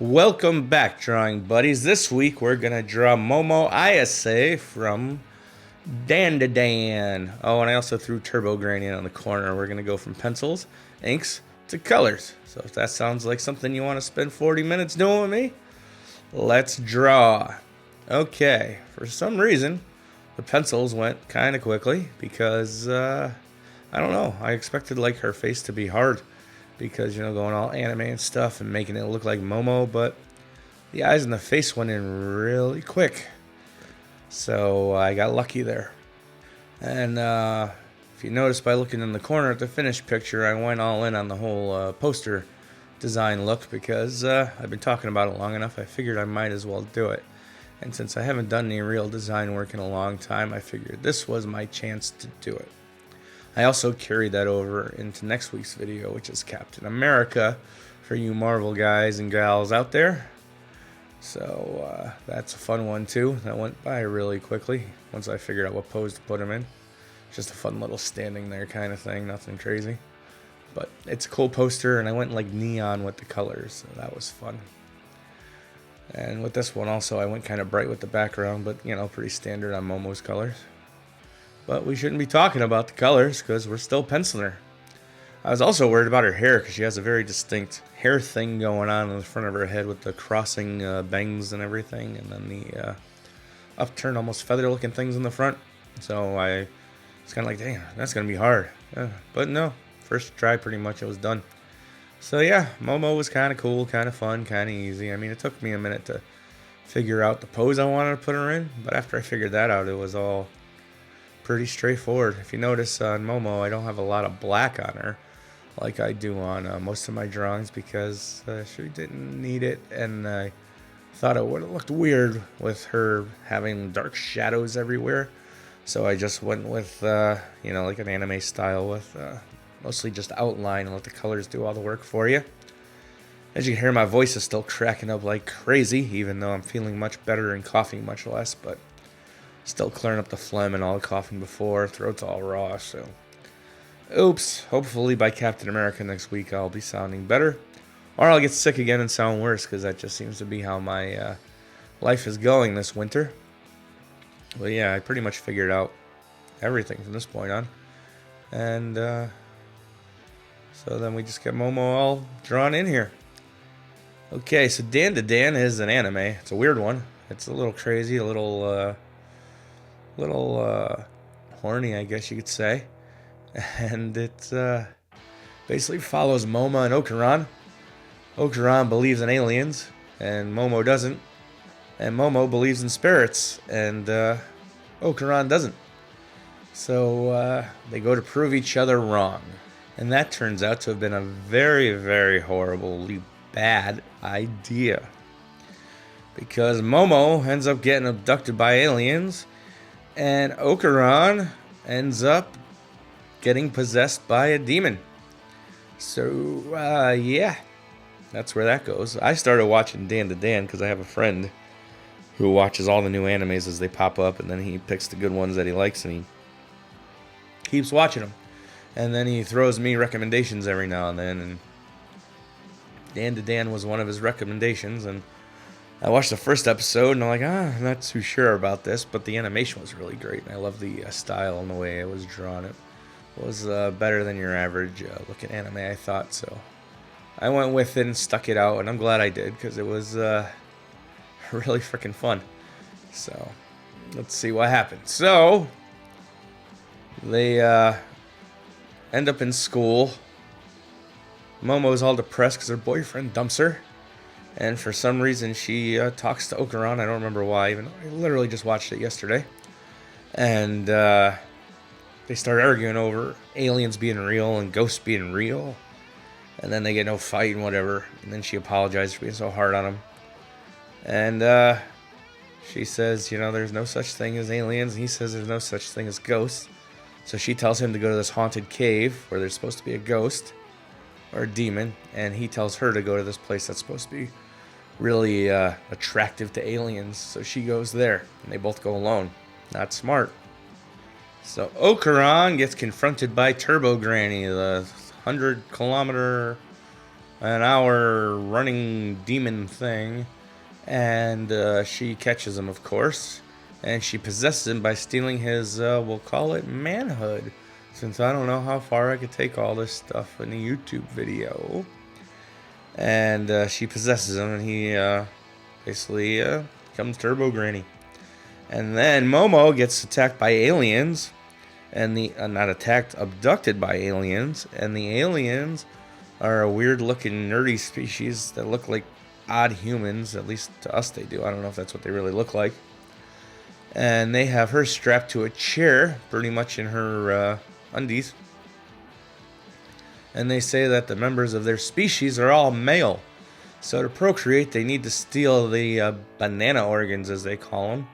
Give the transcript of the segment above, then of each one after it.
Welcome back, drawing buddies. This week we're gonna draw Momo Ayase from Dan to Dan. Oh, and I also threw Turbo Granny on the corner. We're gonna go from pencils, inks, to colors. So if that sounds like something you want to spend 40 minutes doing with me, let's draw. Okay, for some reason, the pencils went kind of quickly because I don't know. I expected like her face to be hard because going all anime and stuff and making it look like Momo, but the eyes and the face went in really quick. So I got lucky there. And if you notice by looking in the corner at the finished picture, I went all in on the whole poster design look because I've been talking about it long enough. I figured I might as well do it. And since I haven't done any real design work in a long time, I figured this was my chance to do it. I also carried that over into next week's video, which is Captain America, for you Marvel guys and gals out there. So that's a fun one too. That went by really quickly once I figured out what pose to put him in. Just a fun little standing there kind of thing, nothing crazy. But it's a cool poster, and I went like neon with the colors, so that was fun. And with this one also, I went kind of bright with the background, but pretty standard on Momo's colors. But we shouldn't be talking about the colors because we're still penciling her. I was also worried about her hair because she has a very distinct hair thing going on in the front of her head with the crossing bangs and everything, and then the upturned, almost feather-looking things in the front. So I was kind of like, dang, that's going to be hard. But no, first try pretty much it was done. So yeah, Momo was kind of cool, kind of fun, kind of easy. I mean, it took me a minute to figure out the pose I wanted to put her in, but after I figured that out, it was all pretty straightforward. If you notice on Momo, I don't have a lot of black on her like I do on most of my drawings because she didn't need it, and I thought it would have looked weird with her having dark shadows everywhere. So I just went with, like an anime style with mostly just outline and let the colors do all the work for you. As you can hear, my voice is still cracking up like crazy, even though I'm feeling much better and coughing much less, but still clearing up the phlegm and all the coughing before. Throat's all raw, so oops. Hopefully by Captain America next week I'll be sounding better. Or I'll get sick again and sound worse, because that just seems to be how my life is going this winter. But yeah, I pretty much figured out everything from this point on. And so then we just get Momo all drawn in here. Okay, so Dan to Dan is an anime. It's a weird one. It's a little crazy, a little horny, I guess you could say. And it basically follows Momo and Okuran. Okuran believes in aliens, and Momo doesn't. And Momo believes in spirits, and Okuran doesn't. So they go to prove each other wrong. And that turns out to have been a very, very horribly bad idea. Because Momo ends up getting abducted by aliens, and Okuran ends up getting possessed by a demon. So, yeah, that's where that goes. I started watching Dan to Dan because I have a friend who watches all the new animes as they pop up, and then he picks the good ones that he likes, and he keeps watching them. And then he throws me recommendations every now and then, and Dan to Dan was one of his recommendations, and I watched the first episode, and I'm like, I'm not too sure about this, but the animation was really great, and I love the style and the way it was drawn. It was better than your average looking anime, I thought, so I went with it and stuck it out, and I'm glad I did, because it was really freaking fun. So, let's see what happens. So, they end up in school. Momo's all depressed because her boyfriend dumps her. And for some reason, she talks to Okuran. I don't remember why, even though I literally just watched it yesterday. And they start arguing over aliens being real and ghosts being real. And then they get no fight and whatever. And then she apologizes for being so hard on him. And she says, there's no such thing as aliens. And he says there's no such thing as ghosts. So she tells him to go to this haunted cave where there's supposed to be a ghost or a demon, and he tells her to go to this place that's supposed to be really attractive to aliens. So she goes there, and they both go alone. Not smart. So Okuran gets confronted by Turbo Granny, the 100-kilometer an hour running demon thing, and she catches him, of course, and she possesses him by stealing his, we'll call it manhood, since I don't know how far I could take all this stuff in a YouTube video. And she possesses him, and he basically becomes Turbo Granny. And then Momo gets attacked by aliens, and not attacked, abducted by aliens, and the aliens are a weird-looking, nerdy species that look like odd humans. At least to us they do. I don't know if that's what they really look like. And they have her strapped to a chair, pretty much in her undies. And they say that the members of their species are all male. So to procreate, they need to steal the banana organs, as they call them,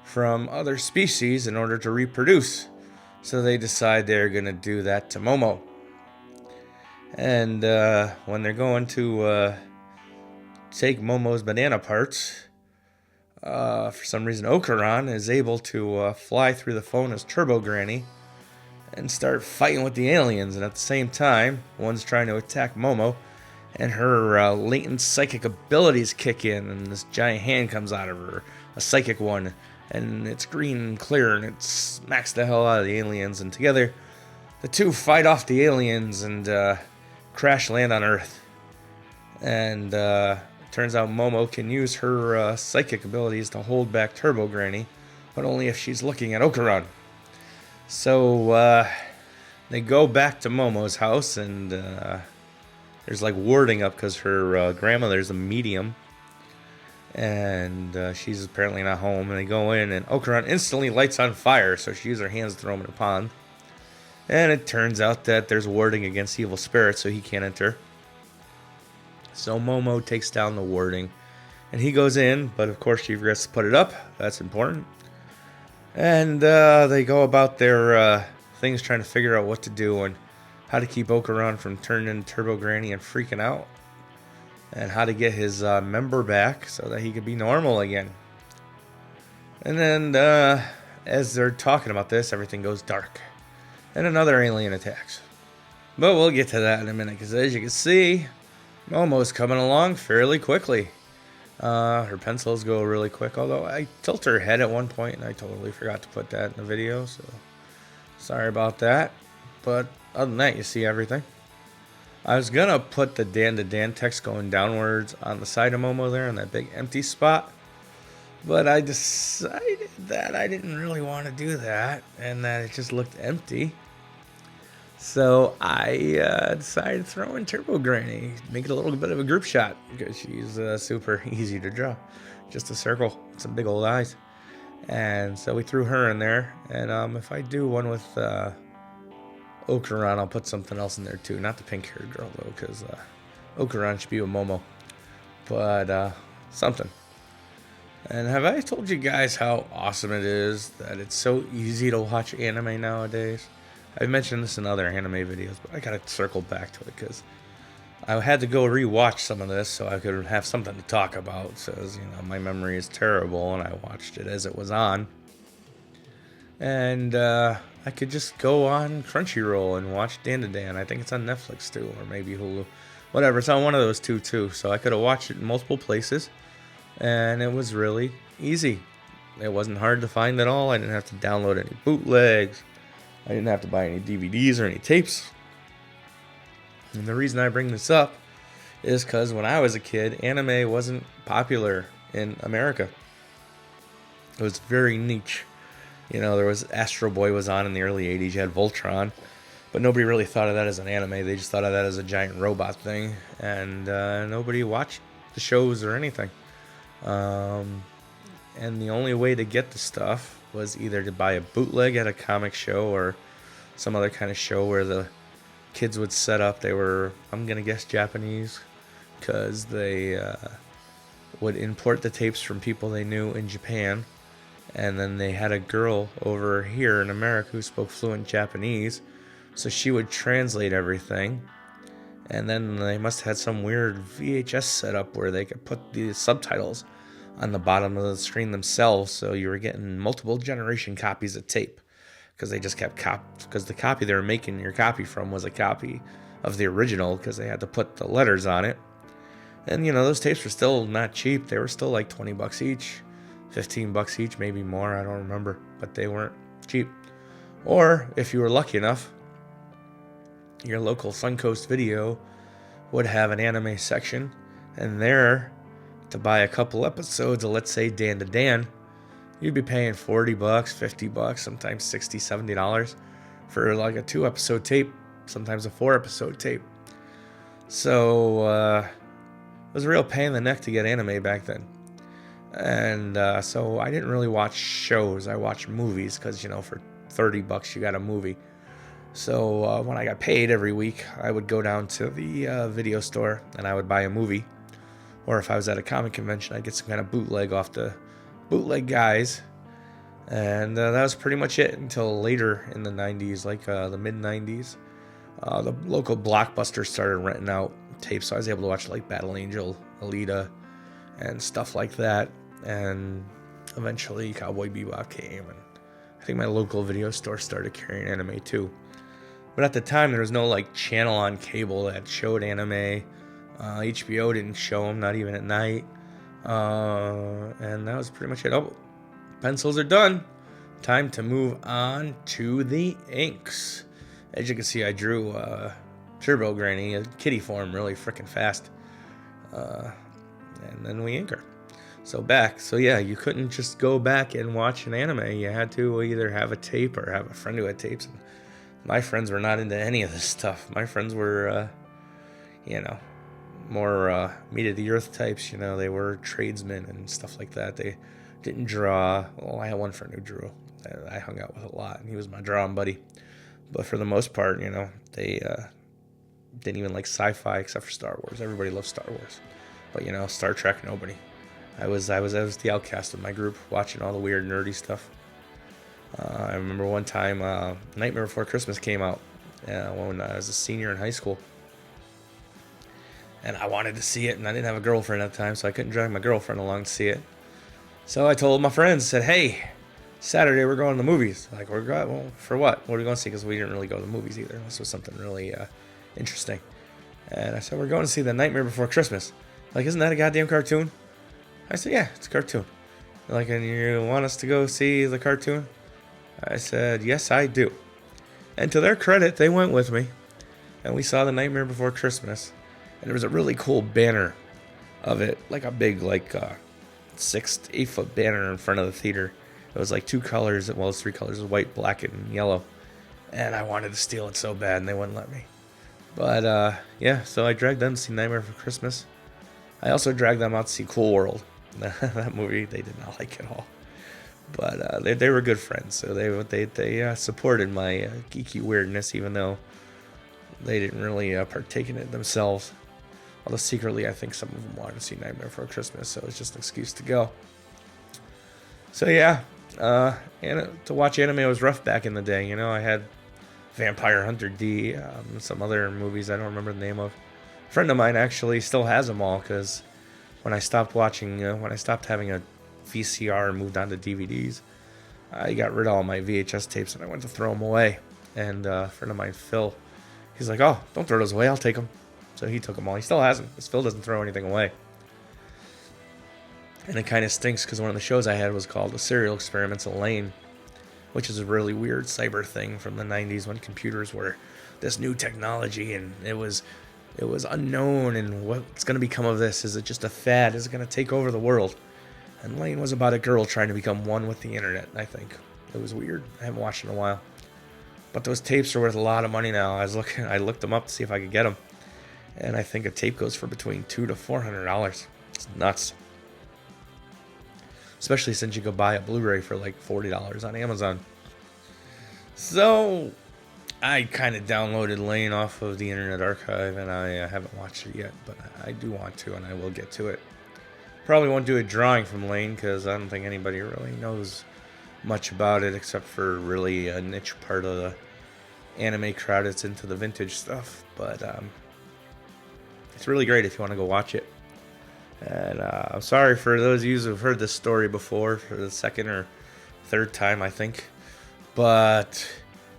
from other species in order to reproduce. So they decide they're going to do that to Momo. And when they're going to take Momo's banana parts, for some reason Okuran is able to fly through the phone as Turbo Granny and start fighting with the aliens. And at the same time, one's trying to attack Momo, and her latent psychic abilities kick in, and this giant hand comes out of her, a psychic one, and it's green and clear, and it smacks the hell out of the aliens, and together the two fight off the aliens and crash land on Earth. And turns out Momo can use her psychic abilities to hold back Turbo Granny, but only if she's looking at Okuran. So they go back to Momo's house, and there's like warding up because her grandmother's a medium, and she's apparently not home. And they go in, and Okuran instantly lights on fire, so she uses her hands to throw him in a pond. And it turns out that there's warding against evil spirits, so he can't enter. So Momo takes down the warding, and he goes in, but of course she forgets to put it up. That's important. And they go about their things, trying to figure out what to do and how to keep Okuran from turning into Turbo Granny and freaking out, and how to get his member back so that he could be normal again. And then as they're talking about this, everything goes dark, and another alien attacks. But we'll get to that in a minute, because as you can see, Momo's coming along fairly quickly. Her pencils go really quick, although I tilt her head at one point, and I totally forgot to put that in the video, so sorry about that. But other than that, you see everything. I was gonna put the Dan to Dan text going downwards on the side of Momo there, on that big empty spot, but I decided that I didn't really want to do that, and that it just looked empty. So I decided to throw in Turbo Granny, make it a little bit of a group shot, because she's super easy to draw. Just a circle, some big old eyes. And so we threw her in there, and if I do one with Okuran, I'll put something else in there too. Not the pink-haired girl, though, because Okuran should be with Momo. But something. And have I told you guys how awesome it is that it's so easy to watch anime nowadays? I've mentioned this in other anime videos, but I gotta circle back to it because I had to go rewatch some of this so I could have something to talk about. Says, my memory is terrible, and I watched it as it was on. And I could just go on Crunchyroll and watch Dan to Dan. I think it's on Netflix too, or maybe Hulu. Whatever, it's on one of those two too. So I could have watched it in multiple places, and it was really easy. It wasn't hard to find at all. I didn't have to download any bootlegs. I didn't have to buy any DVDs or any tapes. And the reason I bring this up is because when I was a kid, anime wasn't popular in America. It was very niche. There was Astro Boy was on in the early 80s. You had Voltron. But nobody really thought of that as an anime. They just thought of that as a giant robot thing. And nobody watched the shows or anything. And the only way to get the stuff was either to buy a bootleg at a comic show or some other kind of show where the kids would set up. They were, I'm going to guess, Japanese, because they would import the tapes from people they knew in Japan. And then they had a girl over here in America who spoke fluent Japanese, so she would translate everything. And then they must have had some weird VHS setup where they could put the subtitles on the bottom of the screen themselves, so you were getting multiple generation copies of tape, because they just kept because the copy they were making your copy from was a copy of the original because they had to put the letters on it. And those tapes were still not cheap. They were still like $20 each, $15 each, maybe more. I don't remember, but they weren't cheap. Or if you were lucky enough, your local Suncoast Video would have an anime section, and there, to buy a couple episodes of, let's say, Dan to Dan, you'd be paying $40, $50, sometimes $60, $70 for like a 2-episode tape, sometimes a 4-episode tape. So it was a real pain in the neck to get anime back then. And so I didn't really watch shows. I watched movies because, for $30 you got a movie. So when I got paid every week, I would go down to the video store and I would buy a movie. Or if I was at a comic convention, I'd get some kind of bootleg off the bootleg guys. And that was pretty much it until later in the 90s, like the mid-90s. The local Blockbuster started renting out tapes, so I was able to watch like Battle Angel, Alita, and stuff like that. And eventually Cowboy Bebop came, and I think my local video store started carrying anime too. But at the time, there was no like channel on cable that showed anime. HBO didn't show them, not even at night. And that was pretty much it. Oh, pencils are done. Time to move on to the inks. As you can see, I drew Turbo Granny, a kitty form, really freaking fast. And then we ink her. So yeah, you couldn't just go back and watch an anime. You had to either have a tape or have a friend who had tapes. And my friends were not into any of this stuff. My friends were, more meat of the earth types. They were tradesmen and stuff like that. They didn't draw. Well, I had one friend who drew. I hung out with a lot, and he was my drawing buddy. But for the most part, they didn't even like sci-fi except for Star Wars. Everybody loved Star Wars. But, Star Trek, nobody. I was the outcast of my group, watching all the weird, nerdy stuff. I remember one time, Nightmare Before Christmas came out when I was a senior in high school. And I wanted to see it, and I didn't have a girlfriend at the time, so I couldn't drag my girlfriend along to see it. So I told my friends, said, hey, Saturday we're going to the movies. Like, well, for what? What are we going to see? Because we didn't really go to the movies either. This was something really interesting. And I said, we're going to see The Nightmare Before Christmas. Like, isn't that a goddamn cartoon? I said, yeah, it's a cartoon. They're like, and you want us to go see the cartoon? I said, yes, I do. And to their credit, they went with me. And we saw The Nightmare Before Christmas. And there was a really cool banner of it. Like a big, 6 to 8 foot banner in front of the theater. It was like 2 colors. Well, it was 3 colors. It was white, black, and yellow. And I wanted to steal it so bad, and they wouldn't let me. But, yeah, so I dragged them to see Nightmare Before Christmas. I also dragged them out to see Cool World. That movie they did not like at all. But they were good friends, so they supported my geeky weirdness, even though they didn't really partake in it themselves. Although secretly, I think some of them wanted to see Nightmare Before Christmas, so it's just an excuse to go. So yeah, and to watch anime was rough back in the day. I had Vampire Hunter D, some other movies I don't remember the name of. A friend of mine actually still has them all, because when I stopped having a VCR and moved on to DVDs, I got rid of all my VHS tapes and I went to throw them away. And a friend of mine, Phil, he's like, oh, don't throw those away, I'll take them. So he took them all. He still has them, because Phil doesn't throw anything away. And it kind of stinks, because one of the shows I had was called The Serial Experiments of Lane, which is a really weird cyber thing from the 90s when computers were this new technology, and it was unknown, and what's going to become of this? Is it just a fad? Is it going to take over the world? And Lane was about a girl trying to become one with the internet, I think. It was weird. I haven't watched it in a while. But those tapes are worth a lot of money now. I looked them up to see if I could get them. And I think a tape goes for between $200 to $400. It's nuts. Especially since you could buy a Blu-ray for like $40 on Amazon. So I kind of downloaded Lane off of the Internet Archive, and I haven't watched it yet, but I do want to, and I will get to it. Probably won't do a drawing from Lane, because I don't think anybody really knows much about it, except for really a niche part of the anime crowd that's into the vintage stuff. But it's really great if you want to go watch it. And I'm sorry for those of you who've heard this story before, for the second or third time, I think. But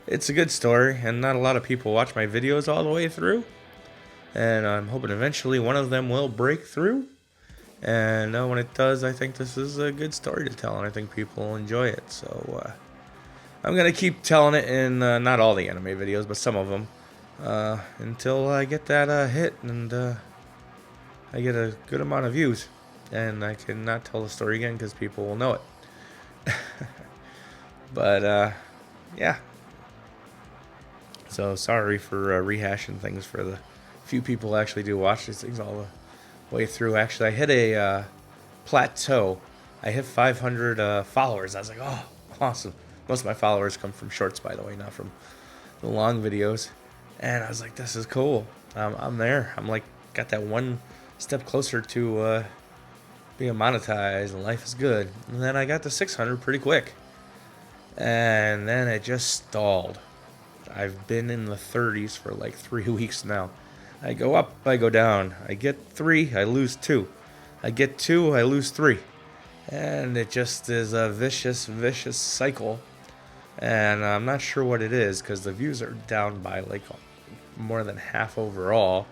it's a good story, and not a lot of people watch my videos all the way through. And I'm hoping eventually one of them will break through. And when it does, I think this is a good story to tell, and I think people will enjoy it. So I'm going to keep telling it in not all the anime videos, but some of them, until I get that hit and I get a good amount of views. And I cannot tell the story again because people will know it. But yeah. So sorry for rehashing things for the few people who actually do watch these things all the way through. Actually, I hit a plateau. I hit 500 followers. I was like, oh, awesome. Most of my followers come from shorts, by the way, not from the long videos. And I was like, this is cool. I'm there. I'm like, got that one step closer to being monetized, and life is good. And then I got to 600 pretty quick. And then it just stalled. I've been in the 30s for like 3 weeks now. I go up, I go down. I get 3, I lose 2. I get 2, I lose 3. And it just is a vicious, vicious cycle. And I'm not sure what it is because the views are down by like more than half overall.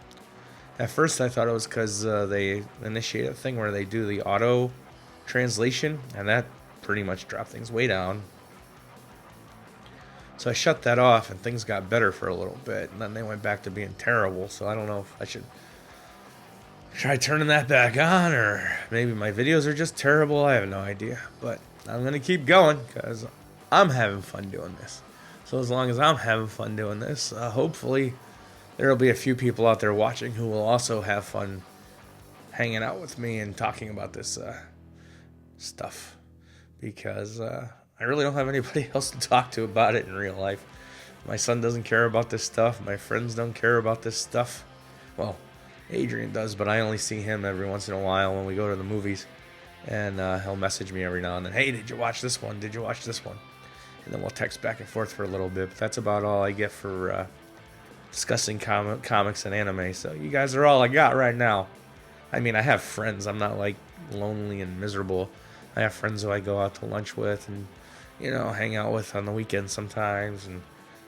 At first I thought it was because they initiate a thing where they do the auto translation, and that pretty much dropped things way down. So I shut that off, and things got better for a little bit, and then they went back to being terrible. So I don't know if I should try turning that back on, or maybe my videos are just terrible. I have no idea, but I'm going to keep going because I'm having fun doing this. So as long as I'm having fun doing this, hopefully there will be a few people out there watching who will also have fun hanging out with me and talking about this stuff, because I really don't have anybody else to talk to about it in real life. My son doesn't care about this stuff. My friends don't care about this stuff. Well, Adrian does, but I only see him every once in a while when we go to the movies. And he'll message me every now and then, hey, did you watch this one? Did you watch this one? And then we'll text back and forth for a little bit. But that's about all I get for discussing comics and anime. So you guys are all I got right now. I mean, I have friends. I'm not like lonely and miserable. I have friends who I go out to lunch with and hang out with on the weekends sometimes, and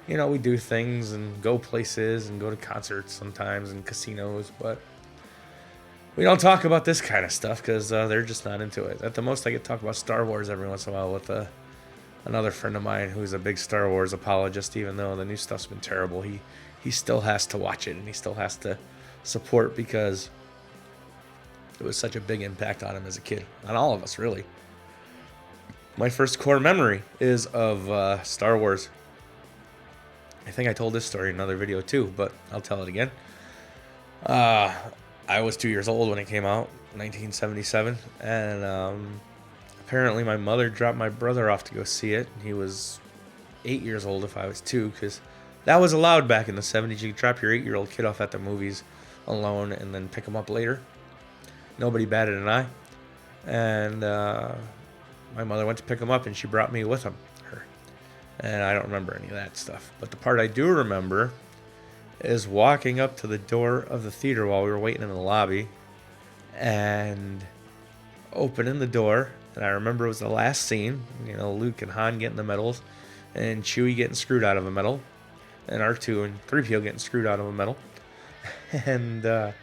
we do things and go places and go to concerts sometimes and casinos, but we don't talk about this kind of stuff because they're just not into it. At the most, I get to talk about Star Wars every once in a while with another friend of mine who's a big Star Wars apologist. Even though the new stuff's been terrible, he still has to watch it, and he still has to support because it was such a big impact on him as a kid, on all of us, really. My first core memory is of Star Wars. I think I told this story in another video too, but I'll tell it again. I was 2 years old when it came out, 1977, and apparently my mother dropped my brother off to go see it. He was 8 years old if I was 2, because that was allowed back in the 70s. You could drop your 8-year-old kid off at the movies alone and then pick him up later. Nobody batted an eye. And my mother went to pick him up, and she brought me with her. And I don't remember any of that stuff. But the part I do remember is walking up to the door of the theater while we were waiting in the lobby and opening the door. And I remember it was the last scene. Luke and Han getting the medals, and Chewie getting screwed out of a medal, and R2 and 3PO getting screwed out of a medal. And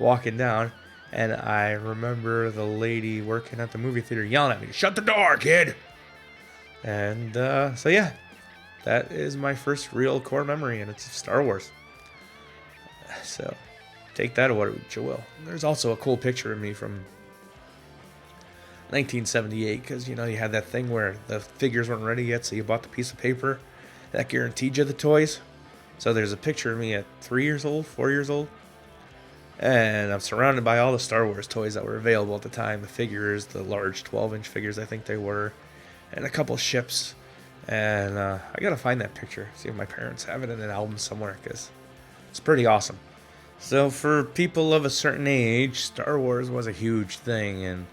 walking down. And I remember the lady working at the movie theater yelling at me, "Shut the door, kid!" And so yeah, that is my first real core memory, and it's Star Wars. So take that what you will. There's also a cool picture of me from 1978, because you had that thing where the figures weren't ready yet, so you bought the piece of paper that guaranteed you the toys. So there's a picture of me at 3 years old, 4 years old. And I'm surrounded by all the Star Wars toys that were available at the time. The figures, the large 12-inch figures, I think they were, and a couple ships. And I gotta find that picture, see if my parents have it in an album somewhere, because it's pretty awesome. So for people of a certain age, Star Wars was a huge thing. And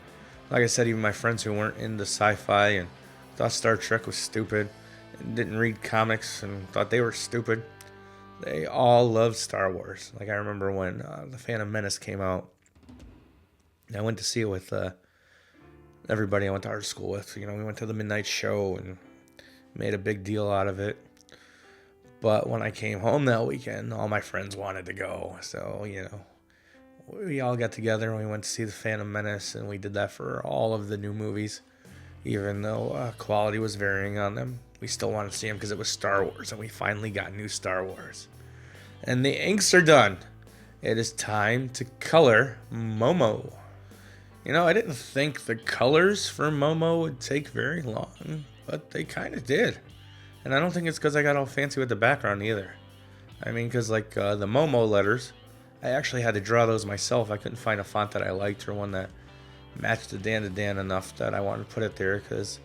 like I said, even my friends who weren't into sci-fi and thought Star Trek was stupid and didn't read comics and thought they were stupid, they all loved Star Wars. Like I remember when The Phantom Menace came out, I went to see it with everybody I went to art school with. We went to the midnight show and made a big deal out of it. But when I came home that weekend, all my friends wanted to go. So, we all got together and we went to see The Phantom Menace, and we did that for all of the new movies. Even though quality was varying on them, we still wanted to see them because it was Star Wars, and we finally got new Star Wars. And the inks are done. It is time to color Momo. I didn't think the colors for Momo would take very long, but they kind of did. And I don't think it's because I got all fancy with the background either. I mean, because the Momo letters, I actually had to draw those myself. I couldn't find a font that I liked or one that matched the Dan enough that I wanted to put it there, because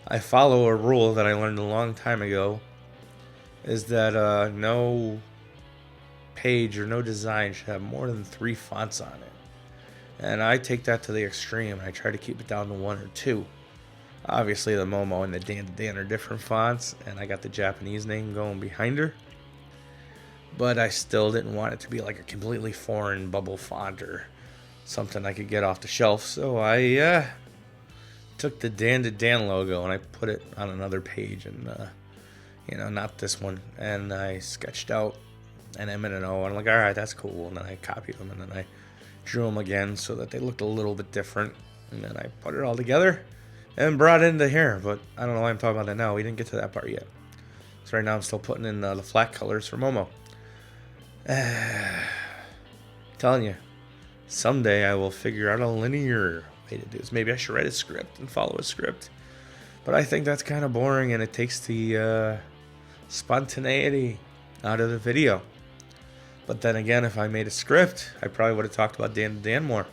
I follow a rule that I learned a long time ago, is that no page or no design should have more than 3 fonts on it. And I take that to the extreme. I try to keep it down to 1 or 2. Obviously, the Momo and the Dan are different fonts, and I got the Japanese name going behind her. But I still didn't want it to be like a completely foreign bubble font or something I could get off the shelf. So I took the Dan logo and I put it on another page, and not this one. And I sketched out an M and an O, and I'm like, all right, that's cool. And then I copied them, and then I drew them again so that they looked a little bit different. And then I put it all together and brought it into here. But I don't know why I'm talking about that now. We didn't get to that part yet. So right now I'm still putting in the flat colors for Momo. Telling you, someday I will figure out a linear way to do this. Maybe I should write a script and follow a script. But I think that's kind of boring, and it takes the spontaneity out of the video. But then again, if I made a script, I probably would have talked about Dan more.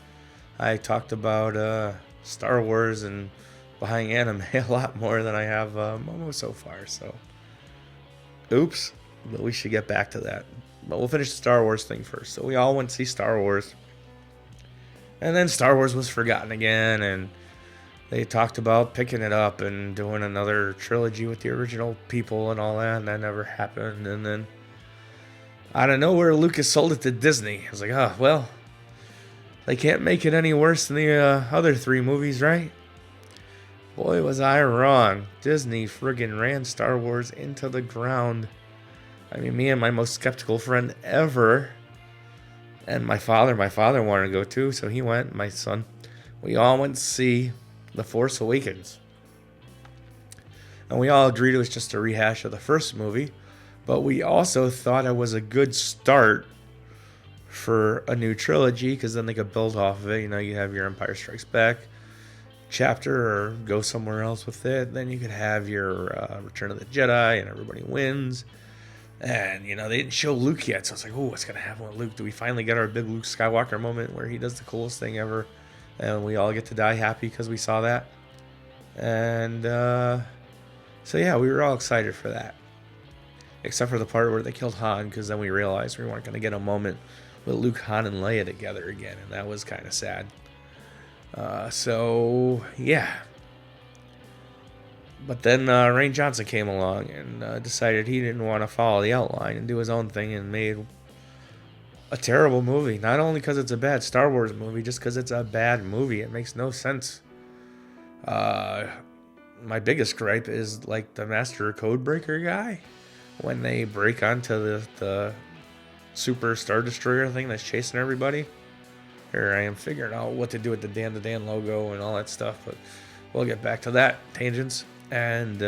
I talked about Star Wars and behind anime a lot more than I have Momo so far. So, oops. But we should get back to that. But we'll finish the Star Wars thing first. So we all went to see Star Wars. And then Star Wars was forgotten again. And they talked about picking it up and doing another trilogy with the original people and all that. And that never happened. And then out of nowhere, Lucas sold it to Disney. I was like, oh, well, they can't make it any worse than the other 3 movies, right? Boy, was I wrong. Disney friggin' ran Star Wars into the ground. I mean, me and my most skeptical friend ever, and my father wanted to go too, so he went, my son. We all went to see The Force Awakens. And we all agreed it was just a rehash of the first movie, but we also thought it was a good start for a new trilogy, because then they could build off of it. You have your Empire Strikes Back chapter, or go somewhere else with it. Then you could have your Return of the Jedi, and everybody wins. And, they didn't show Luke yet, so I was like, oh, what's going to happen with Luke? Do we finally get our big Luke Skywalker moment where he does the coolest thing ever, and we all get to die happy because we saw that? And, so yeah, we were all excited for that. Except for the part where they killed Han, because then we realized we weren't going to get a moment with Luke, Han, and Leia together again, and that was kind of sad. So, yeah. But then Rian Johnson came along and decided he didn't want to follow the outline and do his own thing, and made a terrible movie. Not only because it's a bad Star Wars movie, just because it's a bad movie. It makes no sense. My biggest gripe is the Master Codebreaker guy. When they break onto the Super Star Destroyer thing that's chasing everybody. Here I am figuring out what to do with the Dan logo and all that stuff, but we'll get back to that. Tangents. And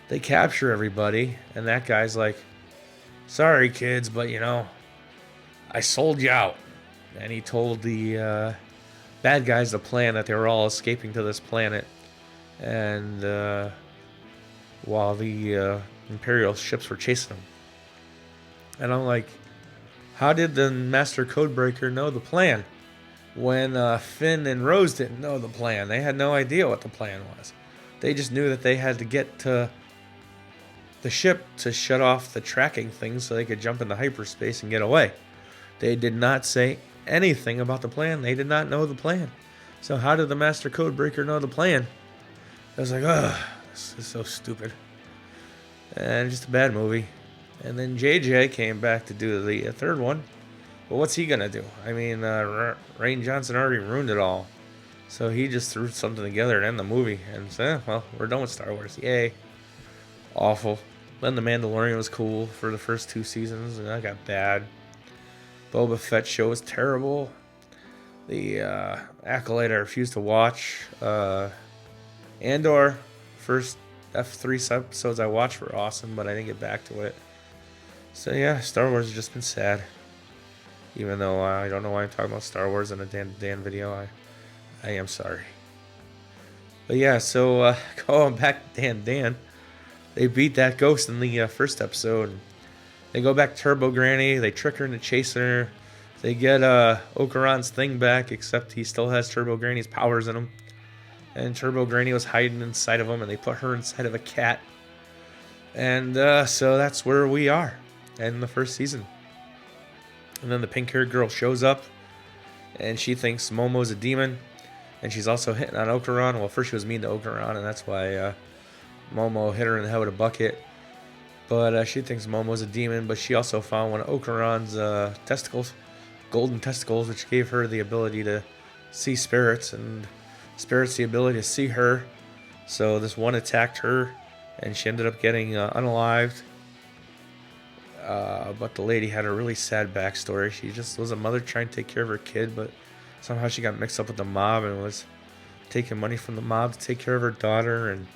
they capture everybody, and that guy's like, sorry kids, but I sold you out. And he told the bad guys the plan, that they were all escaping to this planet, and while the Imperial ships were chasing them. And I'm like, how did the Master Codebreaker know the plan when Finn and Rose didn't know the plan? They had no idea what the plan was. They just knew that they had to get to the ship to shut off the tracking thing so they could jump into hyperspace and get away. They did not say anything about the plan. They did not know the plan. So how did the Master Codebreaker know the plan? I was like, ugh, this is so stupid. And just a bad movie. And then JJ came back to do the third one. But what's he going to do? I mean, Rian Johnson already ruined it all. So he just threw something together to end the movie. And said, well, we're done with Star Wars. Yay. Awful. Then The Mandalorian was cool for the first 2 seasons, and that got bad. Boba Fett show was terrible. The Acolyte I refused to watch. Andor, first F3 episodes I watched were awesome, but I didn't get back to it. So yeah, Star Wars has just been sad. Even though I don't know why I'm talking about Star Wars in a Dan video, I am sorry. But yeah, so going back to Dan, they beat that ghost in the first episode. They go back to Turbo Granny, they trick her into chasing her. They get Ocaron's thing back, except he still has Turbo Granny's powers in him. And Turbo Granny was hiding inside of him, and they put her inside of a cat. And so that's where we are in the first season. And then the pink-haired girl shows up, and she thinks Momo's a demon. And she's also hitting on Ocaron. Well, first she was mean to Ocaron, and that's why Momo hit her in the head with a bucket. But she thinks Momo's a demon, but she also found one of Ocaron's testicles, golden testicles, which gave her the ability to see spirits, and spirits the ability to see her. So this one attacked her, and she ended up getting unalived. But the lady had a really sad backstory. She just was a mother trying to take care of her kid, but somehow she got mixed up with the mob and was taking money from the mob to take care of her daughter. And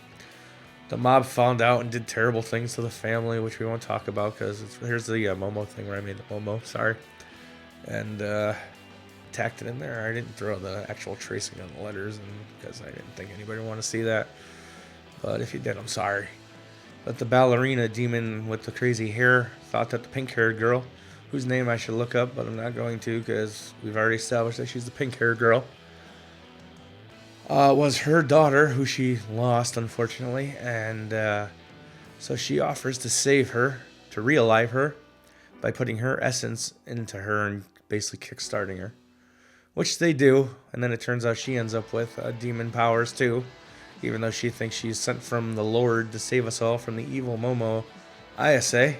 the mob found out and did terrible things to the family, which we won't talk about because here's the Momo thing where I made the Momo, sorry. And tacked it in there. I didn't throw the actual tracing on the letters because I didn't think anybody would want to see that. But if you did, I'm sorry. But the ballerina demon with the crazy hair thought that the pink-haired girl, whose name I should look up, but I'm not going to because we've already established that she's the pink-haired girl, was her daughter, who she lost, unfortunately. And so she offers to save her, to realive her, by putting her essence into her and basically kickstarting her. Which they do, and then it turns out she ends up with demon powers too, even though she thinks she's sent from the Lord to save us all from the evil Momo Ayase.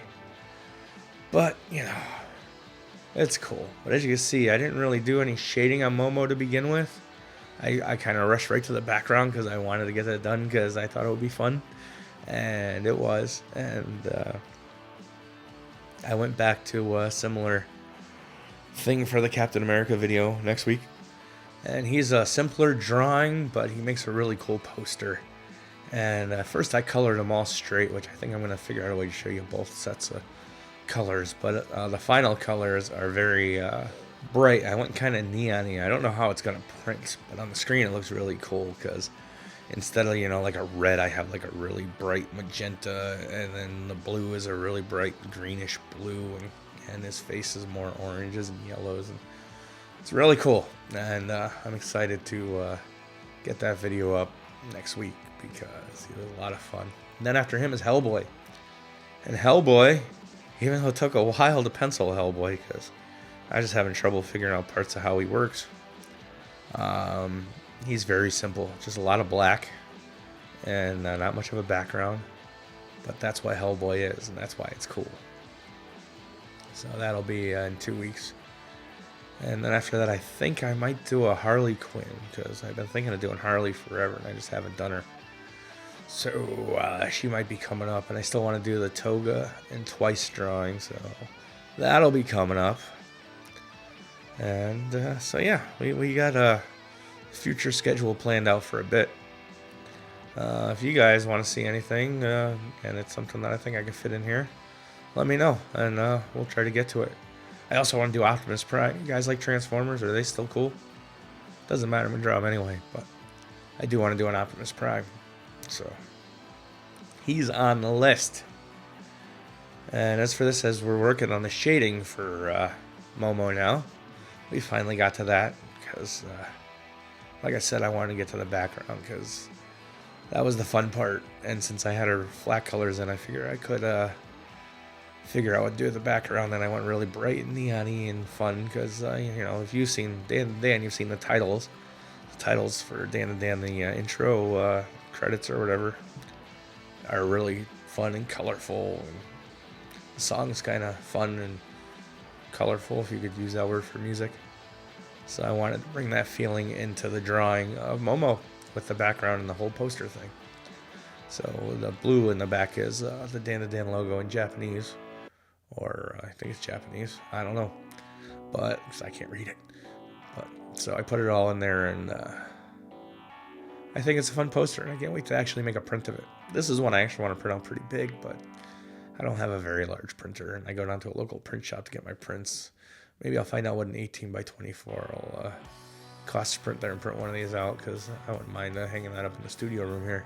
But, you know, it's cool. But as you can see, I didn't really do any shading on Momo to begin with. I kind of rushed right to the background because I wanted to get that done because I thought it would be fun. And it was. And I went back to a similar thing for the Captain America video next week. And he's a simpler drawing, but he makes a really cool poster. And first I colored them all straight, which I think I'm going to figure out a way to show you both sets of colors. But the final colors are very bright. I went kind of neon-y. I don't know how it's going to print, but on the screen it looks really cool because instead of, like a red, I have like a really bright magenta, and then the blue is a really bright greenish blue, and his face is more oranges and yellows, and it's really cool. And I'm excited to get that video up next week because it was a lot of fun. And then after him is Hellboy. And Hellboy, even though it took a while to pencil Hellboy because I was just having trouble figuring out parts of how he works, he's very simple. Just a lot of black and not much of a background. But that's what Hellboy is, and that's why it's cool. So that'll be in 2 weeks. And then after that, I think I might do a Harley Quinn because I've been thinking of doing Harley forever and I just haven't done her. So she might be coming up, and I still want to do the Toga and Twice drawing, so that'll be coming up. And so yeah, we got a future schedule planned out for a bit. If you guys want to see anything and it's something that I think I can fit in here, let me know, and we'll try to get to it. I also want to do Optimus Prime. You guys like Transformers? Are they still cool? Doesn't matter, I'm going to draw them anyway, but I do want to do an Optimus Prime. So he's on the list. And as for this, as we're working on the shading for Momo now, we finally got to that because, like I said, I wanted to get to the background because that was the fun part. And since I had her flat colors in, I figured I could figure out what to do with the background. Then I went really bright and neon-y and fun because, if you've seen Dan, you've seen the titles. The titles for Dan and Dan, the intro credits or whatever, are really fun and colorful. And the song's kind of fun and colorful, if you could use that word for music. So I wanted to bring that feeling into the drawing of Momo with the background and the whole poster thing. So the blue in the back is the Dan logo in Japanese, or I think it's Japanese. I don't know, but I can't read it. But so I put it all in there, and I think it's a fun poster, and I can't wait to actually make a print of it. This is one I actually want to print out pretty big, but I don't have a very large printer, and I go down to a local print shop to get my prints. Maybe I'll find out what an 18 by 24 will cost to print there and print one of these out, because I wouldn't mind hanging that up in the studio room here.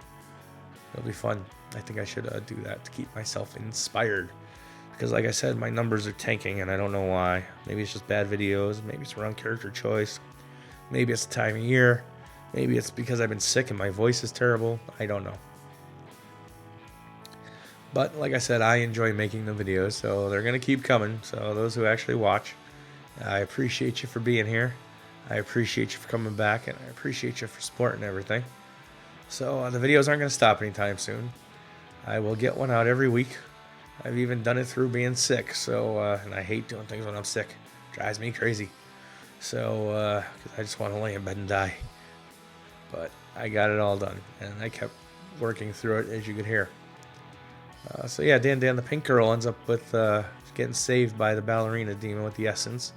It'll be fun. I think I should do that to keep myself inspired, because like I said, my numbers are tanking, and I don't know why. Maybe it's just bad videos. Maybe it's around character choice. Maybe it's the time of year. Maybe it's because I've been sick and my voice is terrible. I don't know. But like I said, I enjoy making the videos, so they're going to keep coming. So those who actually watch, I appreciate you for being here. I appreciate you for coming back, and I appreciate you for supporting everything. So the videos aren't going to stop anytime soon. I will get one out every week. I've even done it through being sick. So and I hate doing things when I'm sick. It drives me crazy. So because I just want to lay in bed and die. But I got it all done, and I kept working through it, as you could hear. So yeah, Dan, the pink girl, ends up with getting saved by the ballerina demon with the essence,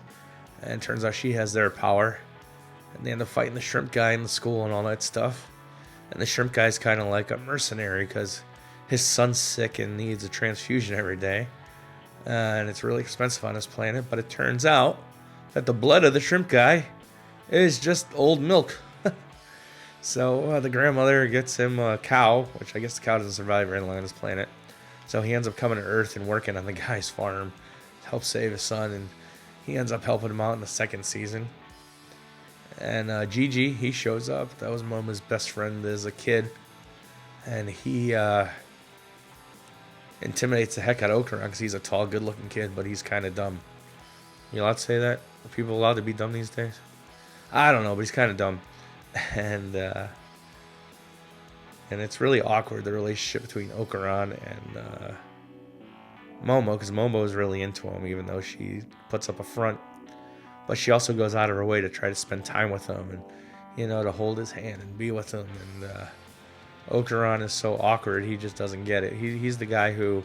and it turns out she has their power, and they end up fighting the shrimp guy in the school and all that stuff. And the shrimp guy's kind of like a mercenary, because his son's sick and needs a transfusion every day, and it's really expensive on this planet. But it turns out that the blood of the shrimp guy is just old milk. So the grandmother gets him a cow, which I guess the cow doesn't survive very long on this planet. So he ends up coming to Earth and working on the guy's farm to help save his son, and he ends up helping him out in the second season. And Gigi, he shows up. That was Momo's best friend as a kid, and he intimidates the heck out of Okuran because he's a tall, good-looking kid, but he's kind of dumb. You allowed to say that? Are people allowed to be dumb these days? I don't know, but he's kind of dumb. And it's really awkward, the relationship between Okuran and Momo, because Momo is really into him, even though she puts up a front. But she also goes out of her way to try to spend time with him, and to hold his hand and be with him. And Okuran is so awkward, he just doesn't get it. He's the guy who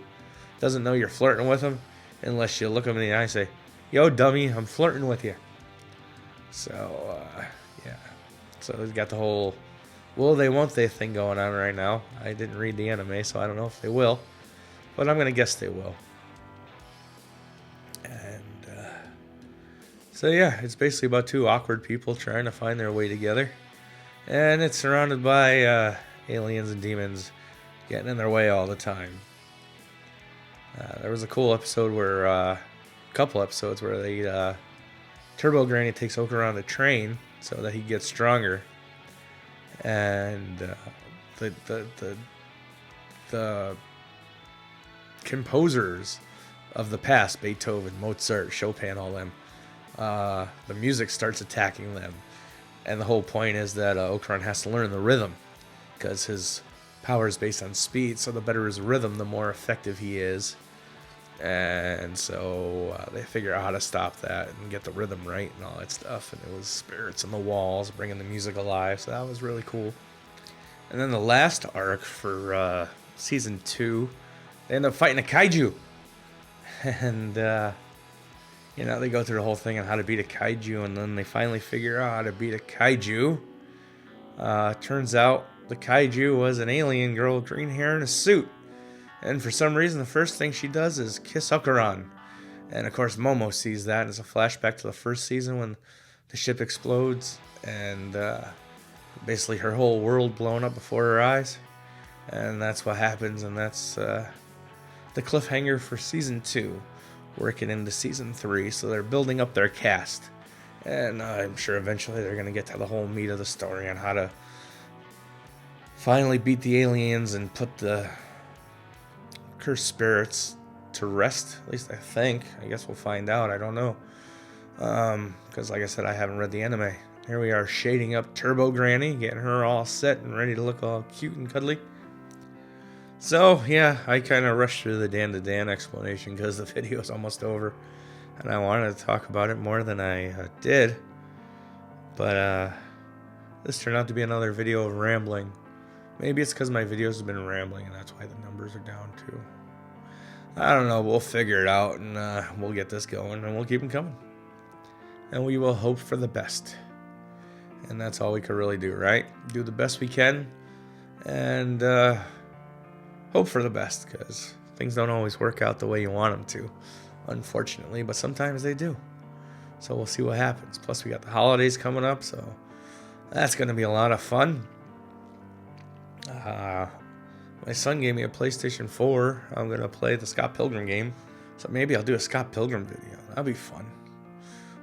doesn't know you're flirting with him unless you look him in the eye and say, "Yo, dummy, I'm flirting with you." So yeah. So he's got the whole will they, won't they thing going on right now. I didn't read the anime, so I don't know if they will. But I'm going to guess they will. And so yeah, it's basically about two awkward people trying to find their way together. And it's surrounded by aliens and demons getting in their way all the time. There was a cool episode where, couple episodes where they, Turbo Granny takes Okuran on the train so that he gets stronger, and the composers of the past, Beethoven, Mozart, Chopin, all them, the music starts attacking them, and the whole point is that Okuran has to learn the rhythm, because his power is based on speed, so the better his rhythm, the more effective he is. And so they figure out how to stop that and get the rhythm right and all that stuff. And it was spirits on the walls bringing the music alive. So that was really cool. And then the last arc for season 2, they end up fighting a kaiju. And, they go through the whole thing on how to beat a kaiju. And then they finally figure out how to beat a kaiju. Turns out the kaiju was an alien girl with green hair and a suit. And for some reason, the first thing she does is kiss Okuran. And of course, Momo sees that. It's a flashback to the first season when the ship explodes. And basically her whole world blown up before her eyes. And that's what happens. And that's the cliffhanger for season 2. Working into season 3. So they're building up their cast. And I'm sure eventually they're going to get to the whole meat of the story on how to finally beat the aliens and put the cursed spirits to rest. At least I think. I guess we'll find out. I don't know. Because like I said, I haven't read the anime. Here we are shading up Turbo Granny, getting her all set and ready to look all cute and cuddly. So yeah, I kind of rushed through the Dan explanation because the video is almost over. And I wanted to talk about it more than I did. But this turned out to be another video of rambling. Maybe it's because my videos have been rambling and that's why the numbers are down too. I don't know. We'll figure it out and we'll get this going and we'll keep them coming. And we will hope for the best. And that's all we can really do, right? Do the best we can and hope for the best, because things don't always work out the way you want them to, unfortunately, but sometimes they do. So we'll see what happens. Plus, we got the holidays coming up, so that's going to be a lot of fun. My son gave me a PlayStation 4. I'm going to play the Scott Pilgrim game, so maybe I'll do a Scott Pilgrim video. That'll be fun.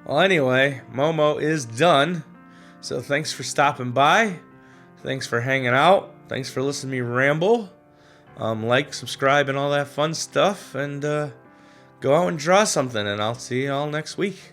Well, anyway, Momo is done. So thanks for stopping by. Thanks for hanging out. Thanks for listening to me ramble. Like, subscribe, and all that fun stuff. And go out and draw something, and I'll see you all next week.